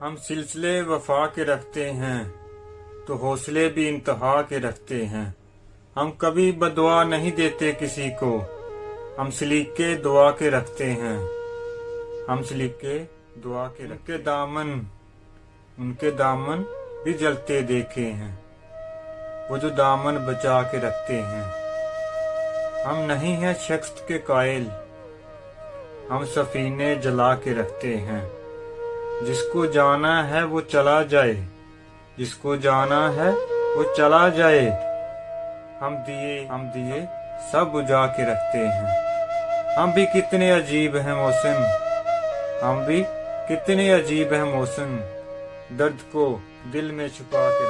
हम सिलसिले वफा के रखते हैं तो हौसले भी इंतहा के रखते हैं। हम कभी बदुआ नहीं देते किसी को, हम सलीके दुआ के रखते हैं। हम सलीके दुआ के उनके दामन भी जलते देखे हैं, वो जो दामन बचा के रखते हैं। हम नहीं हैं शख्स के कायल, हम सफीने जला के रखते हैं। जिसको जाना है वो चला जाए, जिसको जाना है वो चला जाए। हम दिए सब बुझा के रखते हैं। हम भी कितने अजीब हैं मौसम, हम भी कितने अजीब हैं मौसम, दर्द को दिल में छुपा के